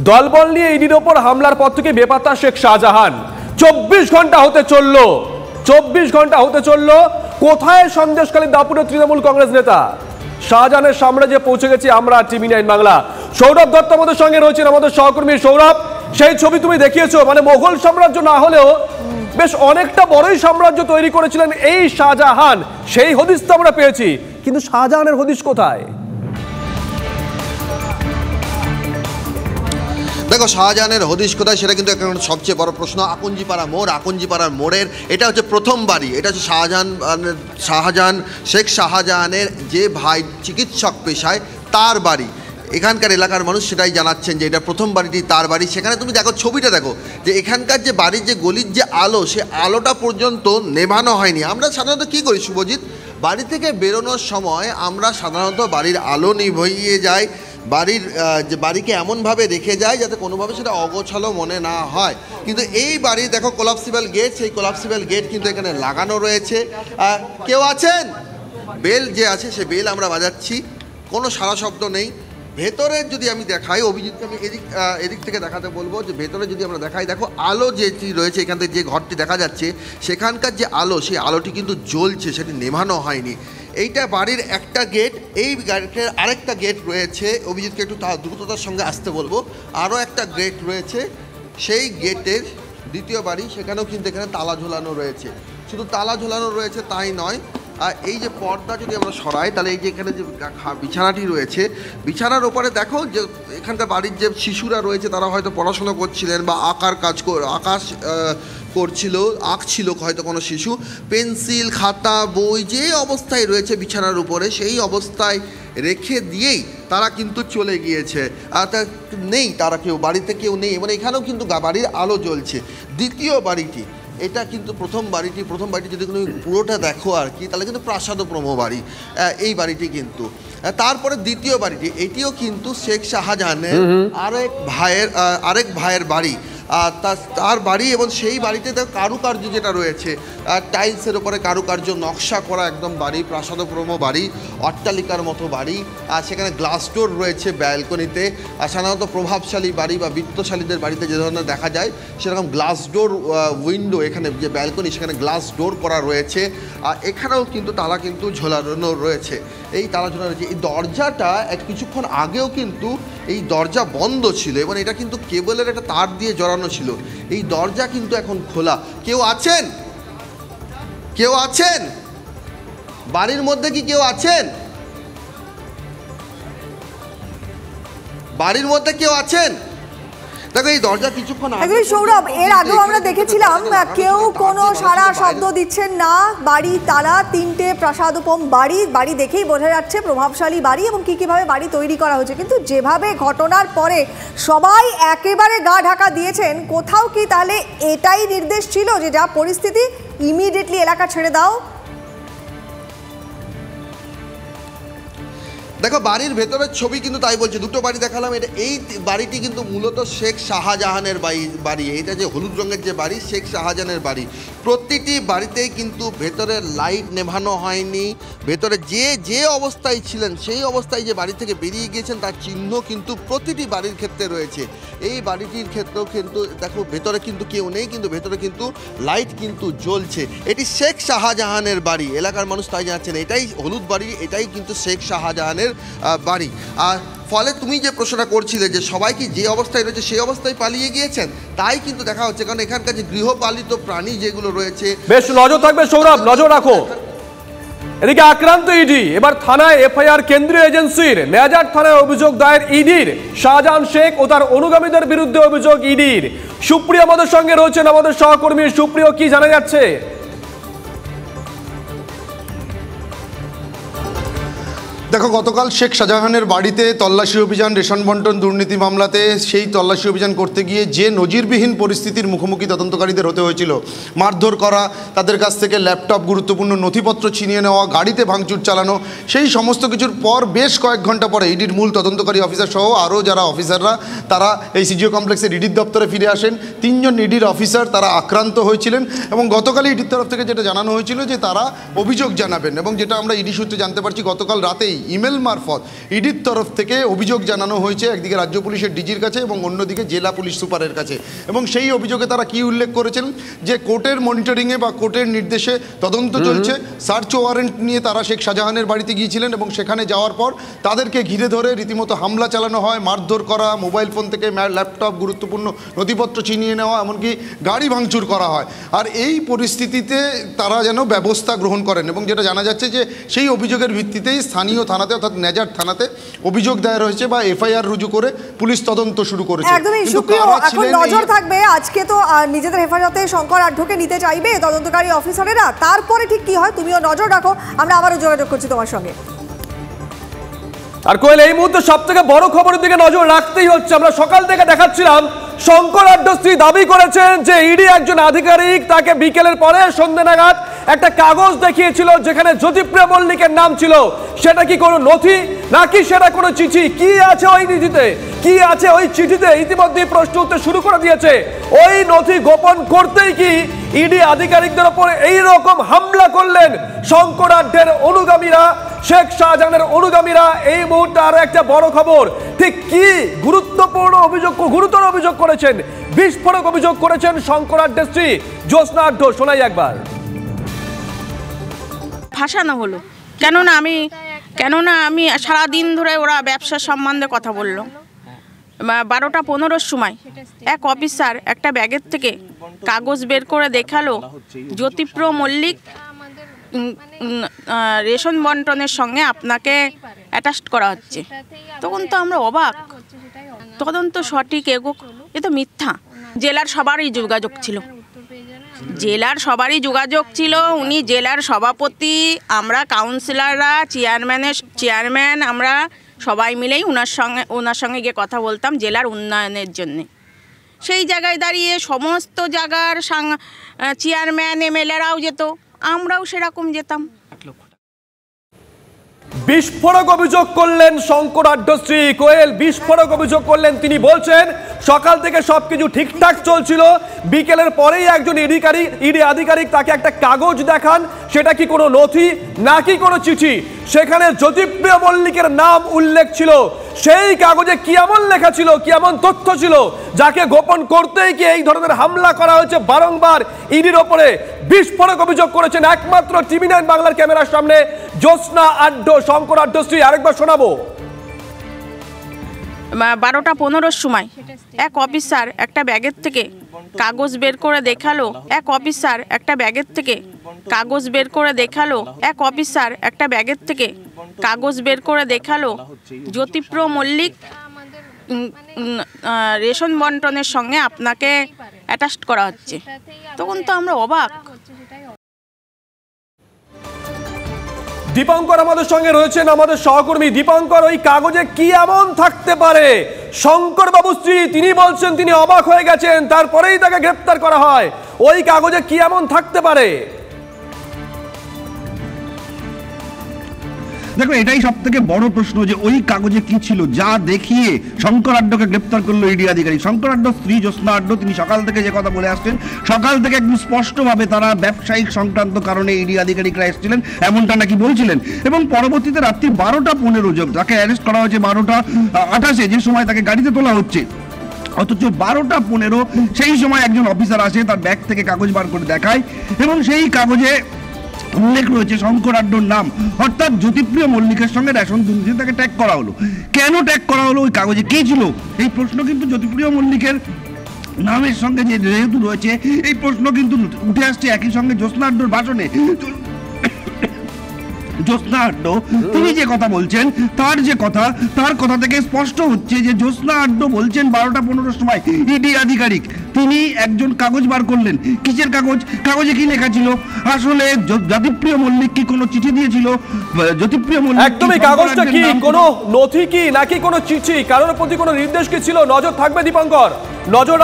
দলবল নিয়ে ইডির ওপর হামলার পর থেকে বেপাত্তা শেখ শাহজাহান। 24 ঘন্টা হতে চললো, 24 ঘন্টা হতে চললো। কোথায় সন্দেশখালী দাপুরের তৃণমূল কংগ্রেস নেতা? শাহজাহানের সাম্রাজ্যে পৌঁছে গেছি আমরা, টিভি 9 বাংলা। সৌরভ দত্ত আমাদের সঙ্গে রয়েছেন, আমাদের সহকর্মী। সৌরভ, সেই ছবি তুমি দেখিয়েছো, মানে মোগল সাম্রাজ্য না হলেও বেশ অনেকটা বড়ই সাম্রাজ্য তৈরি করেছিলেন এই শাহজাহান। সেই হদিস তো আমরা পেয়েছি, কিন্তু শাহজাহানের হদিস কোথায়? দেখো, শাহজাহানের হদিস কোথায় সেটা কিন্তু এখন সবচেয়ে বড় প্রশ্ন। আকঞ্জিপাড়া মোড়, আকঞ্জিপাড়ার মোড়ের এটা হচ্ছে প্রথম বাড়ি। এটা হচ্ছে শাহজাহান শেখ শাহজাহানের যে ভাই চিকিৎসক পেশায় তার বাড়ি। এখানকার এলাকার মানুষ সেটাই জানাচ্ছেন যে এটা প্রথম বাড়িটি তার বাড়ি। সেখানে তুমি দেখো, ছবিটা দেখো, যে এখানকার যে বাড়ির যে গলির যে আলো, সে আলোটা পর্যন্ত নেভানো হয়নি। আমরা সাধারণত কী করি শুভজিৎ, বাড়ি থেকে বেরোনোর সময় আমরা সাধারণত বাড়ির আলো নিভিয়ে যাই, বাড়িকে এমনভাবে রেখে যায় যাতে কোনোভাবে সেটা অগোছালো মনে না হয়। কিন্তু এই বাড়ি দেখো, কোলাপসিবল গেট, সেই কোলাপসিবল গেট কিন্তু এখানে লাগানো রয়েছে। কেউ আছেন? বেল যে আছে সে বেল আমরা বাজাচ্ছি, কোনো সারা শব্দ নেই। ভেতরে যদি আমি দেখাই, অভিজিৎকে আমি এদিক থেকে দেখাতে বলবো, যে ভেতরে যদি আমরা দেখাই, দেখো আলো যেটি রয়েছে, এখান থেকে যে ঘরটি দেখা যাচ্ছে সেখানকার যে আলো, সেই আলোটি কিন্তু জ্বলছে, সেটি নেভানো হয়নি। এইটা বাড়ির একটা গেট। এই গেটের আরেকটা গেট রয়েছে, অভিজিৎকে একটু দ্রুততার সঙ্গে আসতে বলবো। আরও একটা গেট রয়েছে, সেই গেটের দ্বিতীয় বাড়ি, সেখানেও কিন্তু এখানে তালা ঝোলানো রয়েছে। শুধু তালা ঝোলানো রয়েছে তাই নয়, আর এই যে পর্দা যদি আমরা সরাই, তাহলে এই যে এখানে যে বিছানাটি রয়েছে, বিছানার ওপরে দেখো যে এখানকার বাড়ির যে শিশুরা রয়েছে তারা হয়তো পড়াশোনা করছিলেন বা আঁকছিল হয়তো কোনো শিশু। পেন্সিল, খাতা, বই যে অবস্থায় রয়েছে বিছানার উপরে, সেই অবস্থায় রেখে দিয়েই তারা কিন্তু চলে গিয়েছে। আর নেই, তারা কেউ বাড়িতে কেউ নেই, মানে এখানেও কিন্তু বাড়ির আলো জ্বলছে। দ্বিতীয় বাড়িটি, এটা কিন্তু প্রথম বাড়িটি যদি তুমি পুরোটা দেখো আর কি, তাহলে কিন্তু প্রাসাদপ্রম বাড়ি এই বাড়িটি কিন্তু। তারপরে দ্বিতীয় বাড়িটি, এটিও কিন্তু শেখ শাহজাহানের আরেক ভাইয়ের বাড়ি, তার বাড়ি। এবং সেই বাড়িতে কারুকার্য যেটা রয়েছে, টাইলসের ওপরে কারুকার্য নকশা করা একদম বাড়ি, প্রাসাদপ্রম বাড়ি, অট্টালিকার মতো বাড়ি। আর সেখানে গ্লাস ডোর রয়েছে ব্যালকনিতে। সাধারণত প্রভাবশালী বাড়ি বা বিত্তশালীদের বাড়িতে যে ধরনের দেখা যায়, সেরকম গ্লাস ডোর উইন্ডো, এখানে যে ব্যালকনি সেখানে গ্লাস ডোর করা রয়েছে। আর এখানেও কিন্তু তালা কিন্তু ঝোলানো রয়েছে। এই তালা ঝোলানো রয়েছে। এই দরজাটা কিছুক্ষণ আগেও কিন্তু এই দরজা বন্ধ ছিল, এবং এটা কিন্তু কেবলের একটা তার দিয়ে জড়ানো ছিল। এই দরজা কিন্তু এখন খোলা। কেউ আছেন? কেউ আছেন বাড়ির মধ্যে? কি কেউ আছেন বাড়ির মধ্যে? কেউ আছেন? দেখো, এই দরজা কিছুক্ষণ আগে, সৌরভ, এর আগেও আমরা দেখেছিলাম কেউ কোনো সারা শব্দ দিচ্ছেন না। বাড়ি তালা, 3টে প্রাসাদোপম বাড়ি দেখেই বোঝা যাচ্ছে প্রভাবশালী বাড়ি এবং কিভাবে বাড়ি তৈরি করা হয়েছে। কিন্তু যেভাবে ঘটনার পরে সবাই একেবারে গা ঢাকা দিয়েছেন, কোথাও কি তাহলে এটাই নির্দেশ ছিল যে যা পরিস্থিতি, ইমিডিয়েটলি এলাকা ছেড়ে দাও? দেখো, বাড়ির ভেতরের ছবি কিন্তু তাই বলছে। দুটো বাড়ি দেখালাম, এই বাড়িটি কিন্তু মূলত শেখ শাহজাহানের বাড়ি। এটা যে হলুদ রঙের যে বাড়ি, শেখ শাহজাহানের বাড়ি। প্রতিটি বাড়িতেই কিন্তু ভেতরে লাইট নেভানো হয়নি। ভেতরে যে অবস্থায় ছিলেন, সেই অবস্থায় যে বাড়ি থেকে বেরিয়ে গিয়েছেন তার চিহ্ন কিন্তু প্রতিটি বাড়ির ক্ষেত্রে রয়েছে। এই বাড়িটির ক্ষেত্রেও কিন্তু দেখো, ভেতরে কিন্তু কেউ নেই, কিন্তু ভেতরে কিন্তু লাইট কিন্তু জ্বলছে। এটি শেখ শাহজাহানের বাড়ি। এলাকার মানুষ তাই জানাচ্ছেন, এটাই হলুদ বাড়ি, এটাই কিন্তু শেখ শাহজাহানের বাড়ি। আর ফলে তুমি যে প্রশ্নটা করছিলে যে সবাই কি যে অবস্থায় রয়েছে সেই অবস্থায় পালিয়ে গিয়েছেন, তাই কিন্তু দেখা হচ্ছে। কারণ এখানকার যে গৃহপালিত প্রাণী যেগুলো রয়েছে, বেশ নজর থাকবে সৌরভ, নজর রাখো। এদিকে আক্রান্ত ইডি, এবার থানায় এফআইআর কেন্দ্রীয় এজেন্সির। নেজার থানায় অভিযোগ দায়ের ইডির। শাহজাহান শেখ ও তার অনুগামীদের বিরুদ্ধে অভিযোগ ইডির। সুপ্রিয় আমাদের সঙ্গে রয়েছেন, আমাদের সহকর্মী। সুপ্রিয়, কি জানা যাচ্ছে? দেখো, গতকাল শেখ শাহজাহানের বাড়িতে তল্লাশি অভিযান, রেশন বন্টন দুর্নীতি মামলাতে সেই তল্লাশি অভিযান করতে গিয়ে যে নজিরবিহীন পরিস্থিতির মুখোমুখি তদন্তকারীদের হতে হয়েছিল, মারধর করা, তাদের কাছ থেকে ল্যাপটপ, গুরুত্বপূর্ণ নথিপত্র ছিনিয়ে নেওয়া, গাড়িতে ভাঙচুর চালানো, সেই সমস্ত কিছুর পর বেশ কয়েক ঘন্টা পরে ইডির মূল তদন্তকারী অফিসার সহ আরও যারা অফিসাররা তারা এই সিজিও কমপ্লেক্সের ইডির দপ্তরে ফিরে আসেন। 3 জন ইডির অফিসার তারা আক্রান্ত হয়েছিলেন, এবং গতকালই ইডির তরফ থেকে যেটা জানানো হয়েছিল যে তারা অভিযোগ জানাবেন। এবং যেটা আমরা ইডি সূত্রে জানতে পারছি, গতকাল রাতেই ইমেল মারফত ইডির তরফ থেকে অভিযোগ জানানো হয়েছে একদিকে রাজ্য পুলিশের ডিজির কাছে এবং অন্যদিকে জেলা পুলিশ সুপারের কাছে। এবং সেই অভিযোগে তারা কি উল্লেখ করেছেন যে কোর্টের মনিটরিংয়ে বা কোর্টের নির্দেশে তদন্ত চলছে, সার্চ ওয়ারেন্ট নিয়ে তারা শেখ শাহজাহানের বাড়িতে গিয়েছিলেন এবং সেখানে যাওয়ার পর তাদেরকে ঘিরে ধরে রীতিমতো হামলা চালানো হয়, মারধর করা, মোবাইল ফোন থেকে ল্যাপটপ, গুরুত্বপূর্ণ নথিপত্র ছিনিয়ে নেওয়া, এমনকি গাড়ি ভাঙচুর করা হয়। আর এই পরিস্থিতিতে তারা যেন ব্যবস্থা গ্রহণ করেন এবং যেটা জানা যাচ্ছে যে সেই অভিযোগের ভিত্তিতেই স্থানীয় থানাতে অর্থাৎ নেজার থানাতে অভিযোগ দায়ের হয়েছে বা এফআইআর রুজু করে পুলিশ তদন্ত শুরু করেছে। একদমই সুপ্রিয়, এখন নজর থাকবে আজকে তো নিজেদের হেফাজতে শঙ্কর আঢ্যকে নিতে চাইবে তদন্তকারী অফিসারেরা, তারপরে ঠিক কি হয় তুমিও নজর রাখো, আমরা আবারও যোগাযোগ করছি তোমার সঙ্গে। আর কোয়েল, এই মুহূর্তে সব থেকে বড় খবরের দিকে নজর রাখতেই হচ্ছে। আমরা সকাল থেকে দেখাচ্ছিলাম শঙ্কর আঢ্য স্ত্রী দাবি করেছেন যে ইডি একজন আধিকারিক তাকে বিকেলের পরে সন্ধ্যে নাগাদ একটা কাগজ দেখিয়েছিল যেখানে জ্যোতিপ্রিয় মল্লিকের নাম ছিল। সেটা কি কোনো নথি নাকি সেটা কোনো চিঠি? কি আছে ওই চিঠিতে, কি আছে ওই চিঠিতে? ইতিমধ্যেই প্রশ্ন উঠতে শুরু করে দিয়েছে। ওই নথি গোপন করতেই কি ইডি আধিকারিকদের উপর এইরকম হামলা করলেন শঙ্কর আঢ্যের অনুগামীরা, শেখ শাহজাহানের অনুগামীরা? এই মুহূর্তে আরো একটা বড় খবর, ঠিক কি গুরুত্বপূর্ণ অভিযোগ, গুরুতর অভিযোগ করেছেন, বিস্ফোরক অভিযোগ করেছেন শঙ্কর আঢ্যের স্ত্রী জ্যোৎস্না আঢ্য। শোনাই একবার। ফাঁসানো হলো কেননা আমি সারাদিন ধরে ওরা ব্যবসার সম্বন্ধে কথা বললো। 12টা 15-র সময় এক অফিসার একটা ব্যাগের থেকে কাগজ বের করে দেখালো জ্যোতিপ্রিয় মল্লিক রেশন বন্টনের সঙ্গে আপনাকে অ্যাটাচড করা হচ্ছে। তখন তো আমরা অবাক, তদন্ত সঠিক এগোক, এ তো মিথ্যা। জেলার সবারই যোগাযোগ ছিল, উনি জেলার সভাপতি, আমরা কাউন্সিলররা, চেয়ারম্যান আমরা সবাই মিলেই ওনার সঙ্গে গিয়ে কথা বলতাম জেলার উন্নয়নের জন্যে। সেই জায়গায় দাঁড়িয়ে সমস্ত জায়গার চেয়ারম্যান এমএলএরাও যেত, আমরাও সেরকম যেতাম। বিস্ফোরক অভিযোগ করলেন শঙ্কর আঢ্য স্ত্রী কোয়েল, বিস্ফোরক অভিযোগ করলেন। তিনি বলছেন সকাল থেকে সবকিছু ঠিকঠাক চলছিল, বিকেলের পরেই একজন ইডি আধিকারিক তাকে একটা কাগজ দেখান। সেটা কি কোনো নথি নাকি কোনো চিঠি? সেখানে জ্যোতিপ্রিয় মল্লিকের নাম উল্লেখ ছিল। সেই কাগজে কি এমন লেখা ছিল, কি এমন তথ্য ছিল যাকে গোপন করতেই কি এই ধরনের হামলা করা হয়েছে বারংবার ইডির ওপরে? বিস্ফোরক অভিযোগ করেছেন একমাত্র TV9 বাংলার ক্যামেরার সামনে জ্যোৎস্না আঢ্য, শঙ্কর আঢ্য স্ত্রী। আরেকবার শোনাবো। 12টা 15-র সময় এক অফিসার একটা ব্যাগের থেকে কাগজ বের করে দেখালো জ্যোতিপ্রিয় মল্লিক রেশন বন্টনের সঙ্গে আপনাকে অ্যাটাচড করা হচ্ছে। তখন তো আমরা অবাক। দীপঙ্কর আমাদের সঙ্গে রয়েছেন, আমাদের সহকর্মী। দীপঙ্কর, ওই কাগজে কি এমন থাকতে পারে? শঙ্কর বাবু স্ত্রী তিনি বলছেন তিনি অবাক হয়ে গেছেন, তারপরেই তাকে গ্রেপ্তার করা হয়। ওই কাগজে কি এমন থাকতে পারে? দেখো, এটাই সব থেকে বড় প্রশ্ন যে ওই কাগজে কি ছিল যা দেখিয়ে শঙ্কর আঢ্যকে গ্রেপ্তার করলো ইডি আধিকারিক। শঙ্কর আঢ্য স্ত্রী জ্যোৎস্না আঢ্য তিনি সকাল থেকে যে কথা বলে আসছেন, সকাল থেকে একদম স্পষ্টভাবে তারা ব্যবসায়িক সংক্রান্ত কারণে ইডি আধিকারিকরা এসেছিলেন এমনটা নাকি বলছিলেন। এবং পরবর্তীতে রাত্রি 12টা 15 তাকে অ্যারেস্ট করা হয়েছে 12টা 28 যে সময় তাকে গাড়িতে তোলা হচ্ছে। অথচ 12টা 15 সেই সময় একজন অফিসার আসে, তার ব্যাগ থেকে কাগজ বার করে দেখায় এবং সেই কাগজে উল্লেখ রয়েছে শঙ্কর আঢ্যর নাম, অর্থাৎ জ্যোতিপ্রিয় মল্লিকের সঙ্গে রেশন দুর্নীতি তাকে ট্যাগ করা হলো। কেন ট্যাগ করা হলো? ওই কাগজে কে ছিল এই প্রশ্ন কিন্তু জ্যোতিপ্রিয় মল্লিকের নামের সঙ্গে যেহেতু রয়েছে এই প্রশ্ন কিন্তু উঠে আসছে একই সঙ্গে জ্যোৎস্না আঢ্যর ভাষণে। জ্যোৎস্না আঢ্য তিনি যে কথা বলছেন তার কথা থেকে স্পষ্ট হচ্ছে যে জ্যোৎস্না আঢ্য বলছেন 12টা 15 সময় ইডি আধিকারিক তিনি একজন কাগজ বার করলেন। কিসের কাগজ? কাগজে কি লেখা ছিল? আসলে জ্যোতিপ্রিয় মল্লিক কি কোনো চিঠি দিয়েছিল? জ্যোতিপ্রিয় মল্লিক একদমই কাগজটা কি কোনো নথি কি নাকি কোনো চিঠি? কারোর প্রতি কোনো নির্দেশ কি ছিল? নজর থাকবে দীপঙ্কর, নজর